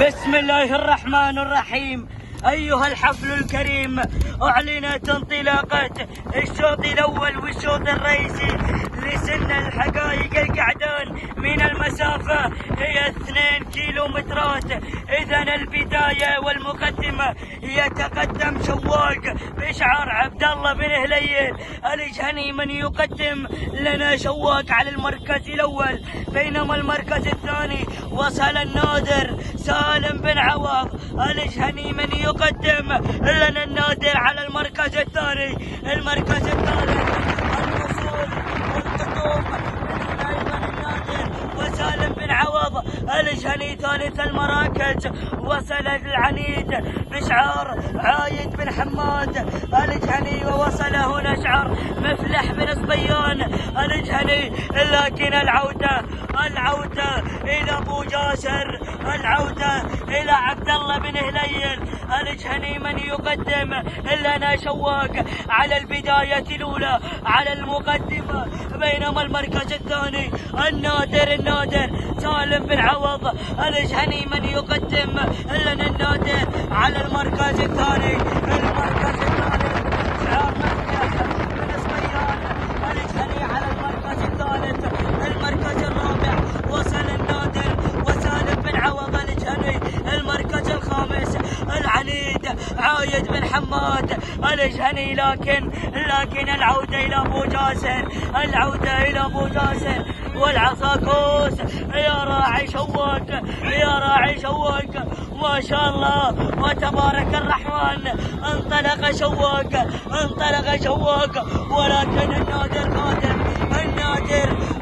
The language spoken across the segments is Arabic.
بسم الله الرحمن الرحيم. أيها الحفل الكريم، أعلنت انطلاقة الشوط الأول والشوط الرئيسي لسن الحقائق القعدان من المسافة هي 2 كيلومترات. إذن البداية والمقدمة يتقدم شواق بشعار عبد الله بن هليل الجهني من يقدم لنا شواق على المركز الأول، بينما المركز الثاني وصل النادر سالم بن عوض الجهني من يقدم لنا النادر على المركز الثاني. المركز الثالث الوصول والقدوم من ايضا النادر وسالم بن عوض الجهني. ثالث المراكز وصل العنيد بشعار عايد بن حماد الجهني، ووصل هنا شعار مفلح بن صبيان الجهني. لكن العودة إلى أبو جاسر، العودة إلى عبد الله بن هليل الجهني من يقدم لنا شواق على البداية الأولى على المقدمة، بينما المركز الثاني النادر سالم بن عوض الجهني من يقدم لنا النادر على المركز الثاني. المركز الثالث شعار مفتاح بن صبيان الجهني على المركز الثالث. المركز الرابع وصل النادر وسالم بن عوض الجهني. المركز الخامس العنيد عايد بن حماد الجهني. لكن العودة إلى أبو جاسر، العودة إلى أبو جاسر والعصاكوس. يا راعي شواق ما شاء الله وتبارك الرحمن. انطلق شواق ولكن النادر قادم.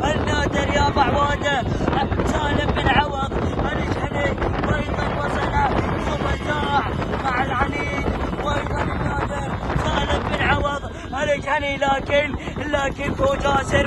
النادر يا بعواده سالم بن عوض الجهني، وايضا وصل سبزاع مع العنيد، وايضا النادر سالم بن عوض الجهني. لكن بو جاسر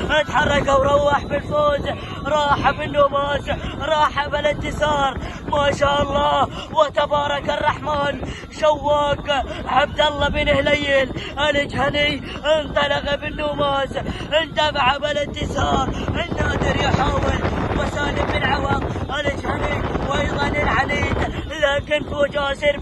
اتحرك وروح بالفوز، راح بالنوماس، راح بالانتصار. ما شاء الله وتبارك الرحمن. شواق عبد الله بن هليل الجهني انطلق بالنوماس، اندفع بالانتصار. النادر يحاول وسالم بن عوض الجهني وايضا العنيد، لكن بو جاسر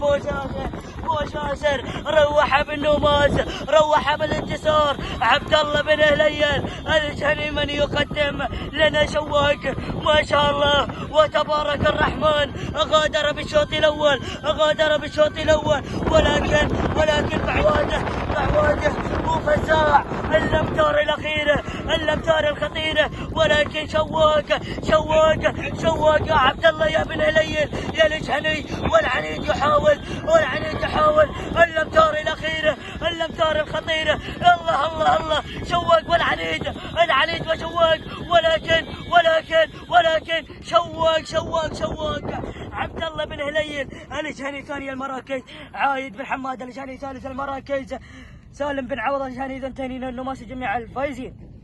روح بالنوماس، روح بالانتصار. عبد الله بن هليل الجهني من يقدم لنا شواق ما شاء الله وتبارك الرحمن. غادر بالشوط الاول ولكن بعواده وفزاع الامتار الخطيره. ولكن شواق يا عبد الله يا بن هليل يا الجهني، والعنيد يحاول الامتار الخطيره. الله شواق والعنيد وشواق، ولكن شواق عبد الله بن هليل الجهني ثاني المراكز، عايد بن حماد الجهني ثالث المراكز، سالم بن عوض الجهني. اذا انتهينا النماس جميع الفائزين.